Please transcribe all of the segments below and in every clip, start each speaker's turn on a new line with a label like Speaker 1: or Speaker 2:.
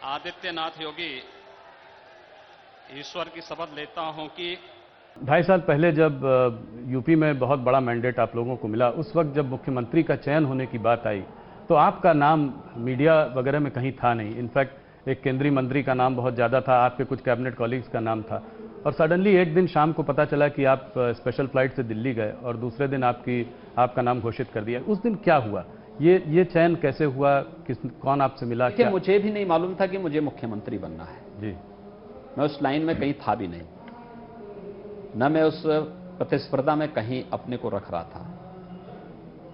Speaker 1: आदित्यनाथ योगी, ईश्वर की शपथ लेता हूं कि
Speaker 2: 2.5 साल पहले जब यूपी में बहुत बड़ा मैंडेट आप लोगों को मिला, उस वक्त जब मुख्यमंत्री का चयन होने की बात आई तो आपका नाम मीडिया वगैरह में कहीं था नहीं। इनफैक्ट एक केंद्रीय मंत्री का नाम बहुत ज़्यादा था, आपके कुछ कैबिनेट कॉलीग्स का नाम था, और सडनली एक दिन शाम को पता चला कि आप स्पेशल फ्लाइट से दिल्ली गए और दूसरे दिन आपका नाम घोषित कर दिया। उस दिन क्या हुआ? ये चयन कैसे हुआ? कौन आपसे मिला?
Speaker 3: देखिए,
Speaker 2: क्या?
Speaker 3: मुझे भी नहीं मालूम था कि मुझे मुख्यमंत्री बनना है।
Speaker 2: जी।
Speaker 3: मैं उस लाइन में कहीं था भी नहीं, न मैं उस प्रतिस्पर्धा में कहीं अपने को रख रहा था।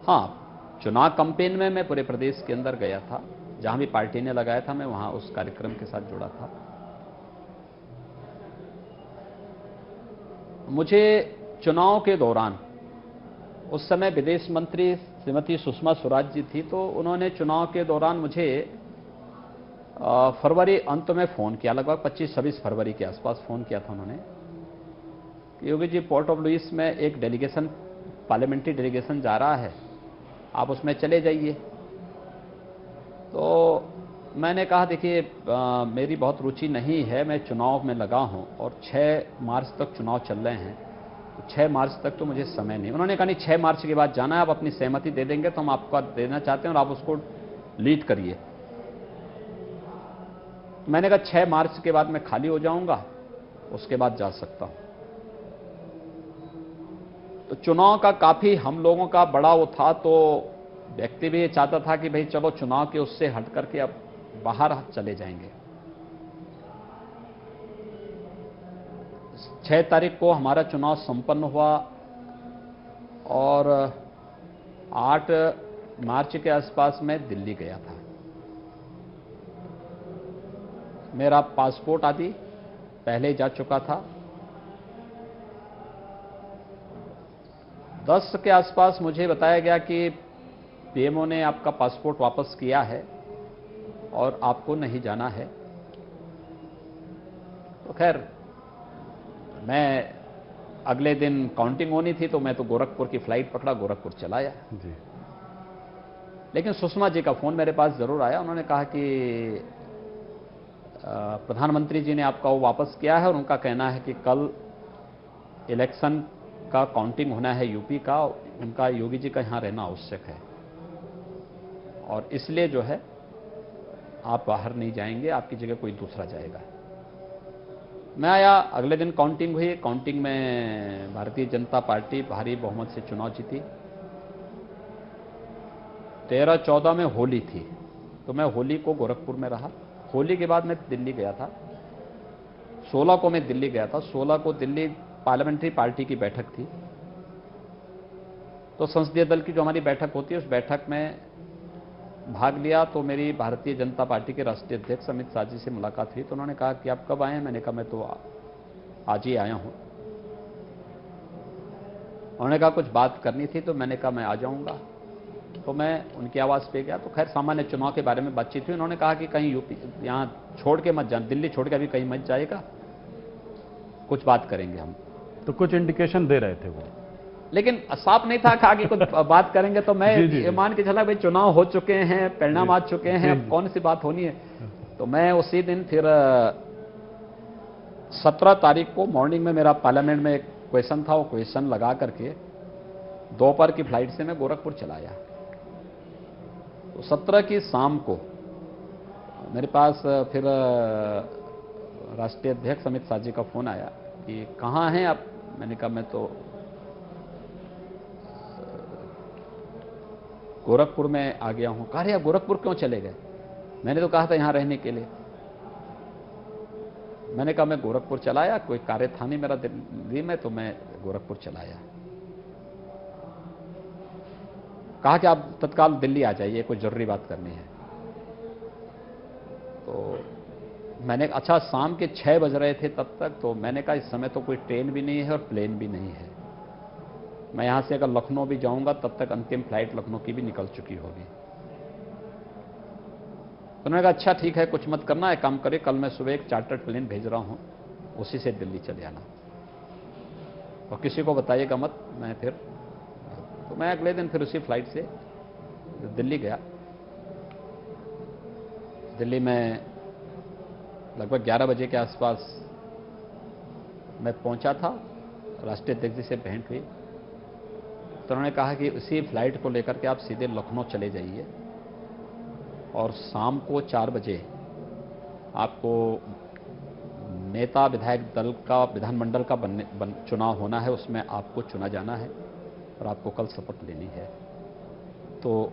Speaker 3: हाँ, चुनाव कैंपेन में मैं पूरे प्रदेश के अंदर गया था, जहां भी पार्टी ने लगाया था मैं वहां उस कार्यक्रम के साथ जुड़ा था। मुझे चुनाव के दौरान, उस समय विदेश मंत्री श्रीमती सुषमा स्वराज जी थी, तो उन्होंने चुनाव के दौरान मुझे फरवरी अंत में फोन किया, लगभग 25-26 फरवरी के आसपास फोन किया था उन्होंने कि Yogi ji, port of Louis में एक डेलीगेशन, पार्लियामेंट्री डेलीगेशन जा रहा है, आप उसमें चले जाइए। तो मैंने कहा, देखिए मेरी बहुत रुचि नहीं है, मैं चुनाव में लगा हूं और 6 मार्च तक चुनाव चल रहे हैं, तो 6 मार्च तक तो मुझे समय नहीं। उन्होंने कहा, नहीं 6 मार्च के बाद जाना है, आप अपनी सहमति दे देंगे तो हम आपको देना चाहते हैं और आप उसको लीड करिए। मैंने कहा 6 मार्च के बाद मैं खाली हो जाऊंगा, उसके बाद जा सकता हूं। तो चुनाव का काफी हम लोगों का बड़ा वो था, तो व्यक्ति भी ये चाहता था कि भाई चलो चुनाव के उससे हट करके अब बाहर चले जाएंगे। 6 तारीख को हमारा चुनाव संपन्न हुआ और 8 मार्च के आसपास मैं दिल्ली गया था। मेरा पासपोर्ट आदि पहले ही जा चुका था। 10 के आसपास मुझे बताया गया कि पीएमओ ने आपका पासपोर्ट वापस किया है और आपको नहीं जाना है। तो खैर, मैं अगले दिन काउंटिंग होनी थी, तो मैं तो गोरखपुर की फ्लाइट पकड़ा, गोरखपुर चला आया।
Speaker 2: जी।
Speaker 3: लेकिन सुषमा जी का फोन मेरे पास जरूर आया। उन्होंने कहा कि प्रधानमंत्री जी ने आपका वो वापस किया है और उनका कहना है कि कल इलेक्शन का काउंटिंग होना है यूपी का, उनका योगी जी का यहां रहना आवश्यक है और इसलिए जो है आप बाहर नहीं जाएंगे, आपकी जगह कोई दूसरा जाएगा। मैं आया, अगले दिन काउंटिंग हुई। काउंटिंग में भारतीय जनता पार्टी भारी बहुमत से चुनाव जीती। 13-14 में होली थी, तो मैं होली को गोरखपुर में रहा। होली के बाद मैं दिल्ली गया था। 16 को मैं दिल्ली गया था। 16 को दिल्ली पार्लियामेंट्री पार्टी की बैठक थी, तो संसदीय दल की जो हमारी बैठक होती है, उस बैठक में भाग लिया। तो मेरी भारतीय जनता पार्टी के राष्ट्रीय अध्यक्ष अमित शाह जी से मुलाकात हुई। तो उन्होंने कहा कि आप कब आए हैं? मैंने कहा मैं तो आज ही आया हूं। उन्होंने कहा कुछ बात करनी थी, तो मैंने कहा मैं आ जाऊंगा। तो मैं उनकी आवाज़ पे गया। तो खैर सामान्य चुनाव के बारे में बातचीत हुई। उन्होंने कहा कि कहीं यूपी यहां छोड़ के मत जाना, दिल्ली छोड़ के अभी कहीं मत जाएगा, कुछ बात करेंगे हम।
Speaker 2: तो कुछ इंडिकेशन दे रहे थे वो,
Speaker 3: लेकिन साफ नहीं था, कहा कि कुछ बात करेंगे। तो मैं ये मान के चला भाई चुनाव हो चुके हैं, परिणाम आ चुके हैं, अब कौन सी बात होनी है। तो मैं उसी दिन फिर 17 तारीख को मॉर्निंग में मेरा पार्लियामेंट में एक क्वेश्चन था, वो क्वेश्चन लगा करके दोपहर की फ्लाइट से मैं गोरखपुर चला आया। तो 17 की शाम को मेरे पास फिर राष्ट्रीय अध्यक्ष अमित शाह जी का फोन आया कि कहाँ हैं आप? मैंने कहा मैं तो गोरखपुर में आ गया हूं। कहा अरे आप गोरखपुर क्यों चले गए? मैंने तो कहा था यहां रहने के लिए। मैंने कहा मैं गोरखपुर चला आया, कोई कार्य था नहीं मेरा दिल्ली में, तो मैं गोरखपुर चला आया। कहा कि आप तत्काल दिल्ली आ जाइए, कोई जरूरी बात करनी है। तो मैंने, अच्छा शाम के 6 बज रहे थे तब तक। तो मैंने कहा इस समय तो कोई ट्रेन भी नहीं है और प्लेन भी नहीं है, मैं यहां से अगर लखनऊ भी जाऊंगा तब तक अंतिम फ्लाइट लखनऊ की भी निकल चुकी होगी। तो उन्होंने कहा अच्छा ठीक है, कुछ मत करना, है काम करे, कल मैं सुबह एक चार्टर्ड प्लेन भेज रहा हूं, उसी से दिल्ली चले आना और किसी को बताइएगा मत। मैं फिर तो मैं अगले दिन फिर उसी फ्लाइट से दिल्ली गया। दिल्ली में लगभग 11 बजे के आसपास मैं पहुंचा था, राष्ट्रीय अध्यक्ष जी से भेंट हुई। तो उन्होंने कहा कि उसी फ्लाइट को लेकर के आप सीधे लखनऊ चले जाइए और शाम को 4 बजे आपको नेता विधायक दल का विधानमंडल का चुनाव होना है, उसमें आपको चुना जाना है और आपको कल शपथ लेनी है। तो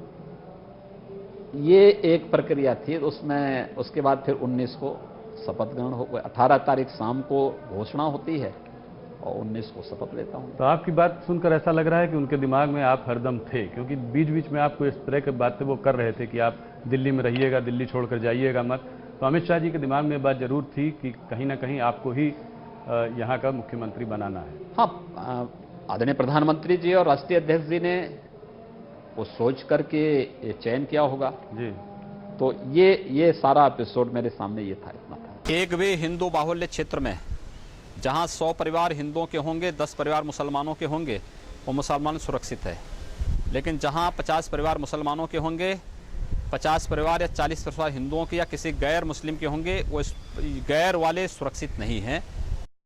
Speaker 3: ये एक प्रक्रिया थी। उसमें उसके बाद फिर 19 को शपथ ग्रहण हो, 18 तारीख शाम को घोषणा होती है और 19 को शपथ लेता हूं।
Speaker 2: तो आपकी बात सुनकर ऐसा लग रहा है कि उनके दिमाग में आप हरदम थे, क्योंकि बीच बीच में आपको इस तरह की बातें वो कर रहे थे कि आप दिल्ली में रहिएगा, दिल्ली छोड़कर जाइएगा मत। तो अमित शाह जी के दिमाग में ये बात जरूर थी कि कहीं ना कहीं आपको ही यहाँ का मुख्यमंत्री बनाना है।
Speaker 3: हाँ, आदरणीय प्रधानमंत्री जी और राष्ट्रीय अध्यक्ष जी ने वो सोच करके ये चयन किया होगा
Speaker 2: जी।
Speaker 3: तो ये सारा एपिसोड मेरे सामने ये था, इतना था।
Speaker 4: एक भी हिंदू बाहुल्य क्षेत्र में जहां 100 परिवार हिंदुओं के होंगे, 10 परिवार मुसलमानों के होंगे, वो मुसलमान सुरक्षित है। लेकिन जहां 50 परिवार मुसलमानों के होंगे, 50 परिवार या 40 परिवार हिंदुओं के या किसी गैर मुस्लिम के होंगे, वो गैर वाले सुरक्षित नहीं हैं।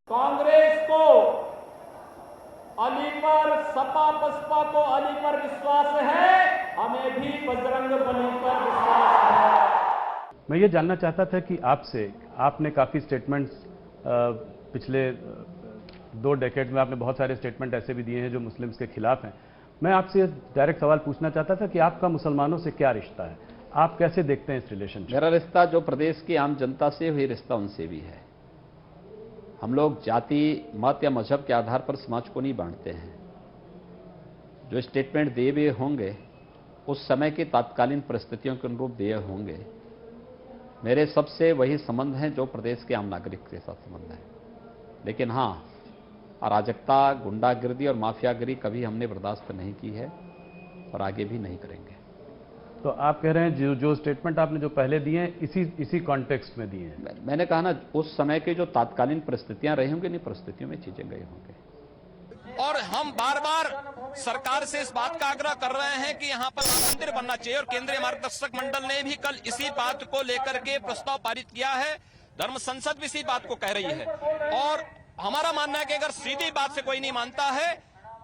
Speaker 5: कांग्रेस को अली पर, सपा बसपा को अली पर विश्वास है, हमें भी बजरंग बली पर विश्वास है।
Speaker 2: मैं ये जानना चाहता था कि आपने काफ़ी स्टेटमेंट्स पिछले 2 डेकेड में आपने बहुत सारे स्टेटमेंट ऐसे भी दिए हैं जो मुस्लिम्स के खिलाफ हैं। मैं आपसे डायरेक्ट सवाल पूछना चाहता था कि आपका मुसलमानों से क्या रिश्ता है, आप कैसे देखते हैं इस रिलेशनशिप?
Speaker 3: मेरा रिश्ता जो प्रदेश की आम जनता से हुई रिश्ता उनसे भी है। हम लोग जाति, मत या मजहब के आधार पर समाज को नहीं बांटते हैं। जो स्टेटमेंट दिए हुए होंगे उस समय की तात्कालीन परिस्थितियों के अनुरूप दिए होंगे। मेरे सबसे वही संबंध हैं जो प्रदेश के आम नागरिक के साथ संबंध है। लेकिन हाँ, अराजकता, गुंडागिर्दी और माफियागिरी कभी हमने बर्दाश्त नहीं की है और आगे भी नहीं करेंगे।
Speaker 2: तो आप कह रहे हैं जो स्टेटमेंट आपने जो पहले दिए हैं इसी कॉन्टेक्स्ट में दिए हैं?
Speaker 3: मैंने कहा ना, उस समय की जो तात्कालीन परिस्थितियां रही होंगी, नहीं परिस्थितियों में चीजें गई होंगे।
Speaker 4: और हम बार बार सरकार से इस बात का आग्रह कर रहे हैं कि यहाँ पर राम मंदिर बनना चाहिए और केंद्रीय मार्गदर्शक मंडल ने भी कल इसी बात को लेकर के प्रस्ताव पारित किया है। धर्म संसद भी इसी बात को कह रही है और हमारा मानना है कि अगर सीधी बात से कोई नहीं मानता है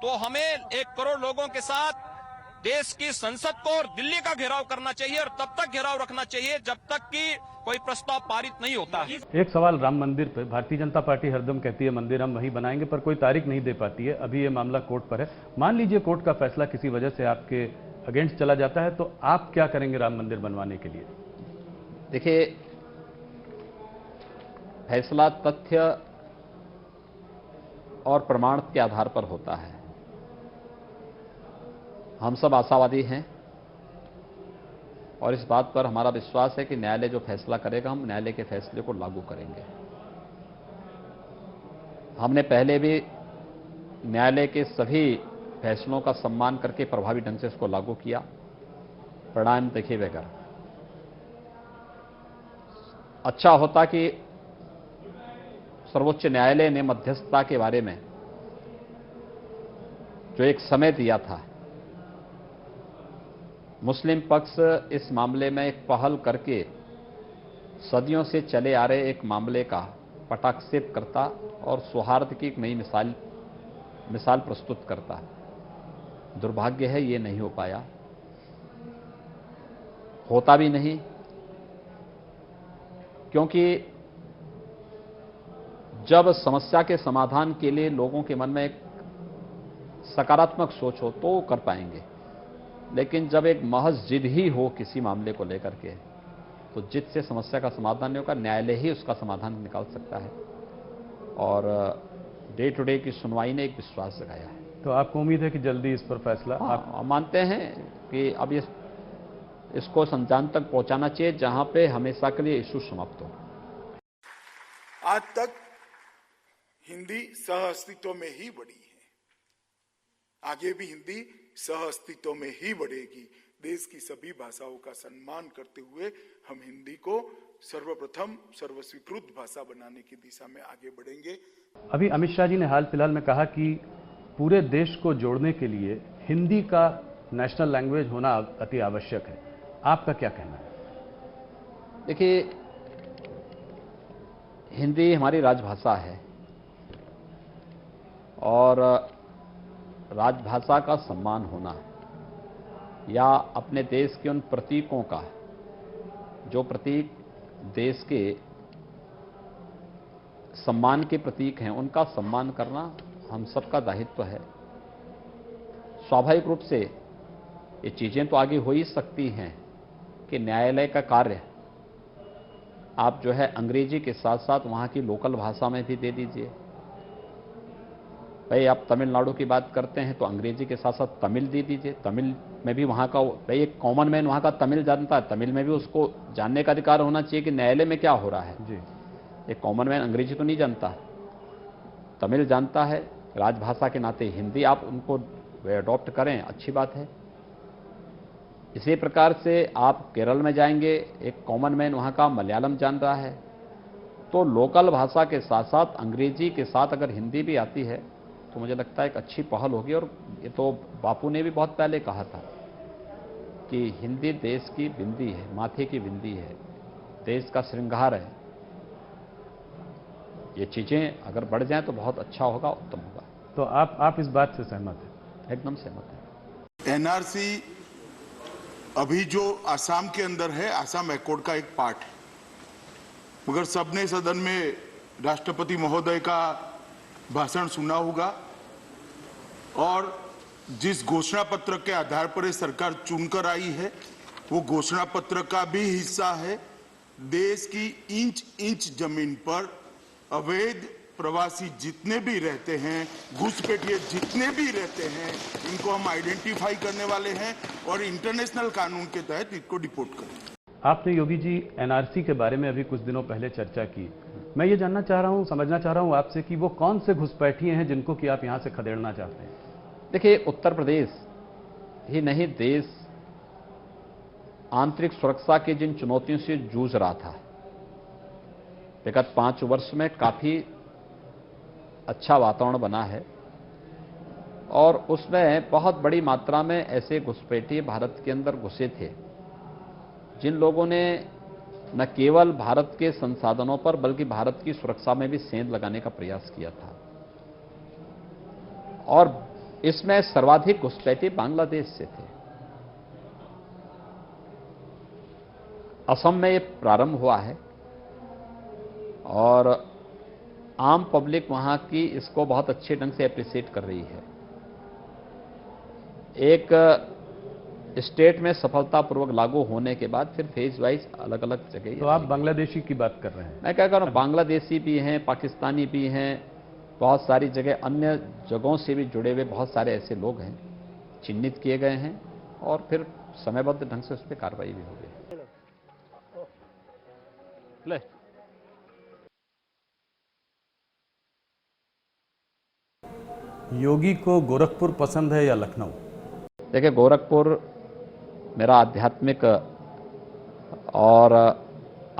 Speaker 4: तो हमें 1 करोड़ लोगों के साथ देश की संसद को और दिल्ली का घेराव करना चाहिए और तब तक घेराव रखना चाहिए जब तक कि कोई प्रस्ताव पारित नहीं होता है।
Speaker 2: एक सवाल राम मंदिर पर, भारतीय जनता पार्टी हरदम कहती है मंदिर हम वहीं बनाएंगे, पर कोई तारीख नहीं दे पाती है। अभी ये मामला कोर्ट पर है। मान लीजिए कोर्ट का फैसला किसी वजह से आपके अगेंस्ट चला जाता है, तो आप क्या करेंगे राम मंदिर बनवाने के लिए?
Speaker 3: देखिए, फैसला तथ्य और प्रमाण के आधार पर होता है। हम सब आशावादी हैं और इस बात पर हमारा विश्वास है कि न्यायालय जो फैसला करेगा, हम न्यायालय के फैसले को लागू करेंगे। हमने पहले भी न्यायालय के सभी फैसलों का सम्मान करके प्रभावी ढंग से इसको लागू किया, परिणाम देखे बगैर। अच्छा होता कि सर्वोच्च न्यायालय ने मध्यस्थता के बारे में जो एक समय दिया था, मुस्लिम पक्ष इस मामले में एक पहल करके सदियों से चले आ रहे एक मामले का पटाक्षेप करता और सौहार्द की एक नई मिसाल प्रस्तुत करता। दुर्भाग्य है ये नहीं हो पाया, होता भी नहीं, क्योंकि जब समस्या के समाधान के लिए लोगों के मन में एक सकारात्मक सोच हो तो वो कर पाएंगे। लेकिन जब एक महज जिद ही हो किसी मामले को लेकर के, तो जिद से समस्या का समाधान नहीं होगा, न्यायालय ही उसका समाधान निकाल सकता है। और डे टू डे की सुनवाई ने एक विश्वास जगाया है।
Speaker 2: तो आपको उम्मीद है कि जल्दी इस पर फैसला?
Speaker 3: आप मानते हैं कि अब इसको संजान तक पहुंचाना चाहिए जहां पे हमेशा के लिए इशू समाप्त हो।
Speaker 6: आज तक हिंदी सह अस्तित्व में ही बढ़ी है, आगे भी हिंदी सह अस्तित्व में ही बढ़ेगी। देश की सभी भाषाओं का सम्मान करते हुए हम हिंदी को सर्वप्रथम सर्वस्वीकृत भाषा बनाने की दिशा में आगे बढ़ेंगे।
Speaker 2: अभी अमित शाह जी ने हाल फिलहाल में कहा कि पूरे देश को जोड़ने के लिए हिंदी का नेशनल लैंग्वेज होना अति आवश्यक है। आपका क्या कहना है?
Speaker 3: देखिए, हिंदी हमारी राजभाषा है और राजभाषा का सम्मान होना या अपने देश के उन प्रतीकों का, जो प्रतीक देश के सम्मान के प्रतीक हैं, उनका सम्मान करना हम सबका दायित्व है। स्वाभाविक रूप से ये चीजें तो आगे हो ही सकती हैं कि न्यायालय का कार्य आप जो है अंग्रेजी के साथ साथ वहां की लोकल भाषा में भी दे दीजिए। भाई आप तमिलनाडु की बात करते हैं तो अंग्रेजी के साथ साथ तमिल दे दीजिए। तमिल में भी वहां का, भाई एक कॉमन मैन वहां का तमिल जानता है, तमिल में भी उसको जानने का अधिकार होना चाहिए कि न्यायालय में क्या हो रहा है
Speaker 2: जी।
Speaker 3: एक कॉमन मैन अंग्रेजी तो नहीं जानता, तमिल जानता है। राजभाषा के नाते हिंदी आप उनको अडॉप्ट करें, अच्छी बात है। इसी प्रकार से आप केरल में जाएंगे, एक कॉमन मैन वहां का मलयालम जान रहा है, तो लोकल भाषा के साथ साथ अंग्रेजी के साथ अगर हिंदी भी आती है तो मुझे लगता है एक अच्छी पहल होगी। और ये तो बापू ने भी बहुत पहले कहा था कि हिंदी देश की बिंदी है, माथे की बिंदी है, देश का श्रृंगार है। ये चीजें अगर बढ़ जाएं तो बहुत अच्छा होगा, उत्तम होगा।
Speaker 2: तो आप इस बात से सहमत हैं?
Speaker 3: एकदम सहमत है।
Speaker 6: एनआरसी अभी जो आसाम के अंदर है, आसाम एकॉर्ड का एक पार्ट है, मगर सबने सदन में राष्ट्रपति महोदय का भाषण सुना होगा और जिस घोषणा पत्र के आधार पर ये सरकार चुनकर आई है, वो घोषणा पत्र का भी हिस्सा है। देश की इंच इंच जमीन पर अवैध प्रवासी जितने भी रहते हैं, घुसपैठिए जितने भी रहते हैं, इनको हम आइडेंटिफाई करने वाले हैं और इंटरनेशनल कानून के तहत इनको डिपोर्ट करेंगे।
Speaker 2: आपने योगी जी एनआरसी के बारे में अभी कुछ दिनों पहले चर्चा की। मैं ये जानना चाह रहा हूँ, समझना चाह रहा हूँ आपसे कि वो कौन से घुसपैठिए हैं जिनको कि आप यहाँ से खदेड़ना चाहते हैं?
Speaker 3: देखिए, उत्तर प्रदेश ही नहीं, देश आंतरिक सुरक्षा की जिन चुनौतियों से जूझ रहा था, विगत 5 वर्ष में काफी अच्छा वातावरण बना है और उसमें बहुत बड़ी मात्रा में ऐसे घुसपैठिए भारत के अंदर घुसे थे जिन लोगों ने न केवल भारत के संसाधनों पर बल्कि भारत की सुरक्षा में भी सेंध लगाने का प्रयास किया था। और इसमें सर्वाधिक घुसपैठिए बांग्लादेश से थे। असम में ये प्रारंभ हुआ है और आम पब्लिक वहां की इसको बहुत अच्छे ढंग से एप्रिशिएट कर रही है। एक स्टेट में सफलतापूर्वक लागू होने के बाद फिर फेज वाइज अलग अलग जगह।
Speaker 2: तो आप बांग्लादेशी की बात कर रहे हैं?
Speaker 3: मैं क्या कर रहा हूं, बांग्लादेशी भी हैं, पाकिस्तानी भी हैं, बहुत सारी जगह अन्य जगहों से भी जुड़े हुए बहुत सारे ऐसे लोग हैं, चिन्हित किए गए हैं और फिर समयबद्ध ढंग से उस पर कार्रवाई भी हो गई।
Speaker 2: योगी को गोरखपुर पसंद है या लखनऊ?
Speaker 3: देखिए, गोरखपुर मेरा आध्यात्मिक और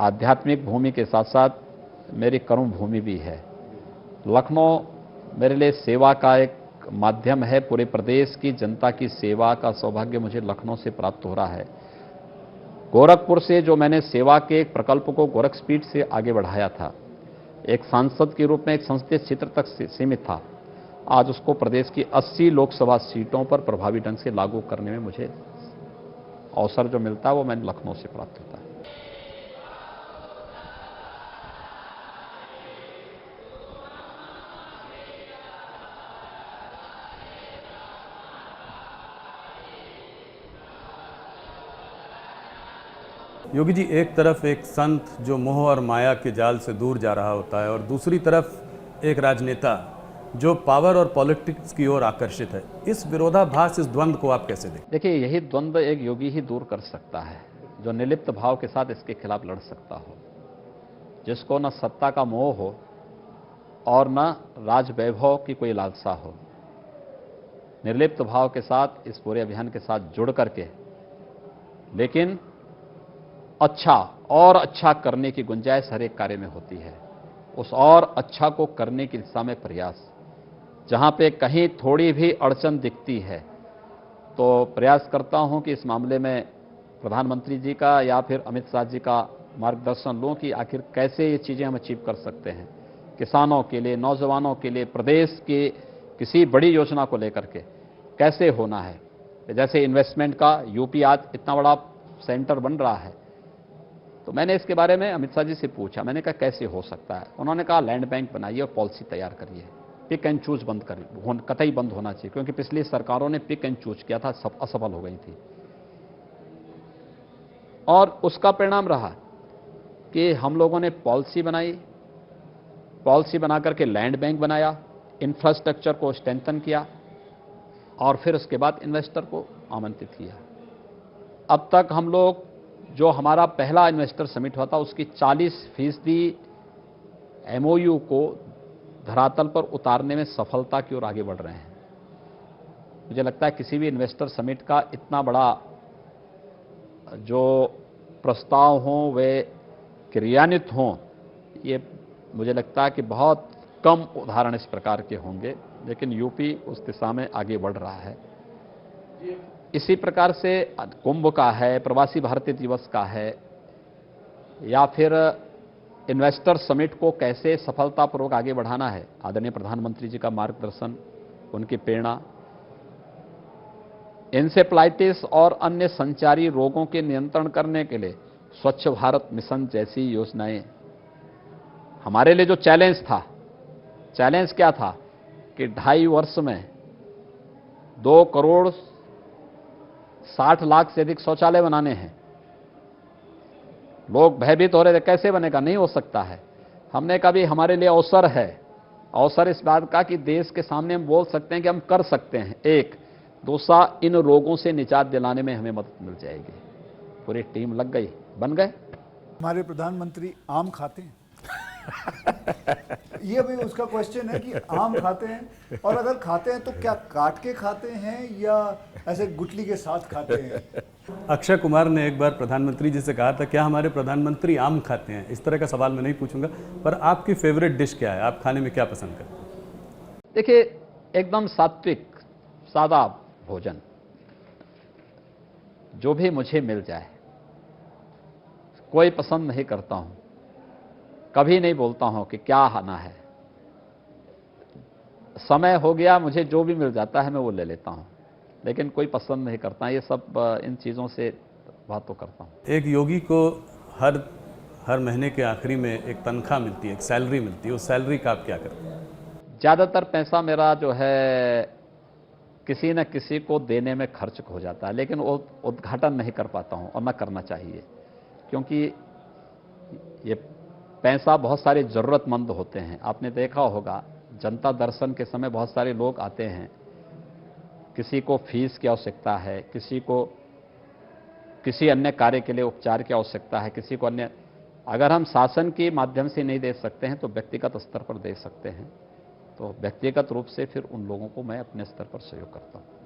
Speaker 3: आध्यात्मिक भूमि के साथ साथ मेरी कर्म भूमि भी है। लखनऊ मेरे लिए सेवा का एक माध्यम है। पूरे प्रदेश की जनता की सेवा का सौभाग्य मुझे लखनऊ से प्राप्त हो रहा है। गोरखपुर से जो मैंने सेवा के एक प्रकल्प को गोरख स्पीड से आगे बढ़ाया था, एक सांसद के रूप में एक संसदीय क्षेत्र तक सीमित था, आज उसको प्रदेश की 80 लोकसभा सीटों पर प्रभावी ढंग से लागू करने में मुझे अवसर जो मिलता है वो मैंने लखनऊ से प्राप्त होता है।
Speaker 2: योगी जी, एक तरफ एक संत जो मोह और माया के जाल से दूर जा रहा होता है और दूसरी तरफ एक राजनेता जो पावर और पॉलिटिक्स की ओर आकर्षित है, इस विरोधाभास, इस द्वंद्व को आप कैसे देखते?
Speaker 3: देखिए, यही द्वंद्व एक योगी ही दूर कर सकता है, जो निर्लिप्त भाव के साथ इसके खिलाफ लड़ सकता हो, जिसको न सत्ता का मोह हो और न राज वैभव की कोई लालसा हो। निर्लिप्त भाव के साथ इस पूरे अभियान के साथ जुड़ करके लेकिन अच्छा और अच्छा करने की गुंजाइश हर एक कार्य में होती है। उस और अच्छा को करने की दिशा में प्रयास, जहां पे कहीं थोड़ी भी अड़चन दिखती है तो प्रयास करता हूं कि इस मामले में प्रधानमंत्री जी का या फिर अमित शाह जी का मार्गदर्शन लूं कि आखिर कैसे ये चीज़ें हम अचीव कर सकते हैं, किसानों के लिए, नौजवानों के लिए, प्रदेश के किसी बड़ी योजना को लेकर के कैसे होना है। जैसे इन्वेस्टमेंट का यूपी आज इतना बड़ा सेंटर बन रहा है, तो मैंने इसके बारे में अमित शाह जी से पूछा, मैंने कहा कैसे हो सकता है। उन्होंने कहा लैंड बैंक बनाइए और पॉलिसी तैयार करिए, पिक एंड चूज बंद करिए, कतई बंद होना चाहिए, क्योंकि पिछली सरकारों ने पिक एंड चूज किया था, सब असफल हो गई थी। और उसका परिणाम रहा कि हम लोगों ने पॉलिसी बनाई, पॉलिसी बना करके लैंड बैंक बनाया, इंफ्रास्ट्रक्चर को स्ट्रेंथन किया और फिर उसके बाद इन्वेस्टर को आमंत्रित किया। अब तक हम लोग, जो हमारा पहला इन्वेस्टर समिट हुआ था, उसकी 40% MOU को धरातल पर उतारने में सफलता की ओर आगे बढ़ रहे हैं। मुझे लगता है किसी भी इन्वेस्टर समिट का इतना बड़ा जो प्रस्ताव हों वे क्रियान्वित हों, ये मुझे लगता है कि बहुत कम उदाहरण इस प्रकार के होंगे, लेकिन यूपी उस दिशा में आगे बढ़ रहा है। इसी प्रकार से कुंभ का है, प्रवासी भारतीय दिवस का है, या फिर इन्वेस्टर समिट को कैसे सफलतापूर्वक आगे बढ़ाना है, आदरणीय प्रधानमंत्री जी का मार्गदर्शन, उनकी प्रेरणा, एन्सेफेलाइटिस और अन्य संचारी रोगों के नियंत्रण करने के लिए स्वच्छ भारत मिशन जैसी योजनाएं। हमारे लिए जो चैलेंज था, चैलेंज क्या था कि 2.5 वर्ष में 2 करोड़ 60 लाख से अधिक शौचालय बनाने हैं। लोग भयभीत हो रहे थे, कैसे बनेगा, नहीं हो सकता है। हमने कहा भी हमारे लिए अवसर है, अवसर इस बात का कि देश के सामने हम बोल सकते हैं कि हम कर सकते हैं। एक दूसरा, इन रोगों से निजात दिलाने में हमें मदद मिल जाएगी। पूरी टीम लग गई, बन गए।
Speaker 7: हमारे प्रधानमंत्री आम खाते हैं? ये भी उसका क्वेश्चन है कि आम खाते हैं, और अगर खाते हैं तो क्या काट के खाते हैं या ऐसे गुठली के साथ खाते हैं?
Speaker 2: अक्षय कुमार ने एक बार प्रधानमंत्री जी से कहा था, क्या हमारे प्रधानमंत्री आम खाते हैं? इस तरह का सवाल मैं नहीं पूछूंगा, पर आपकी फेवरेट डिश क्या है? आप खाने में क्या पसंद करते हैं?
Speaker 3: देखिए, एकदम सात्विक सादा भोजन, जो भी मुझे मिल जाए, कोई पसंद नहीं करता हूं, कभी नहीं बोलता हूं कि क्या खाना है। समय हो गया, मुझे जो भी मिल जाता है मैं वो ले लेता हूं, लेकिन कोई पसंद नहीं करता। ये सब इन चीज़ों से बात तो करता हूं।
Speaker 2: एक योगी को हर महीने के आखिरी में एक तनख्वाह मिलती है, एक सैलरी मिलती है, उस सैलरी का आप क्या करते हैं?
Speaker 3: ज़्यादातर पैसा मेरा जो है किसी न किसी को देने में खर्च हो जाता है, लेकिन वो उद्घाटन नहीं कर पाता हूं, और न करना चाहिए, क्योंकि ये पैसा बहुत सारे ज़रूरतमंद होते हैं। आपने देखा होगा, जनता दर्शन के समय बहुत सारे लोग आते हैं, किसी को फीस की आवश्यकता है, किसी को किसी अन्य कार्य के लिए उपचार की आवश्यकता है, किसी को अन्य। अगर हम शासन के माध्यम से नहीं दे सकते हैं तो व्यक्तिगत स्तर पर दे सकते हैं, तो व्यक्तिगत रूप से फिर उन लोगों को मैं अपने स्तर पर सहयोग करता हूं।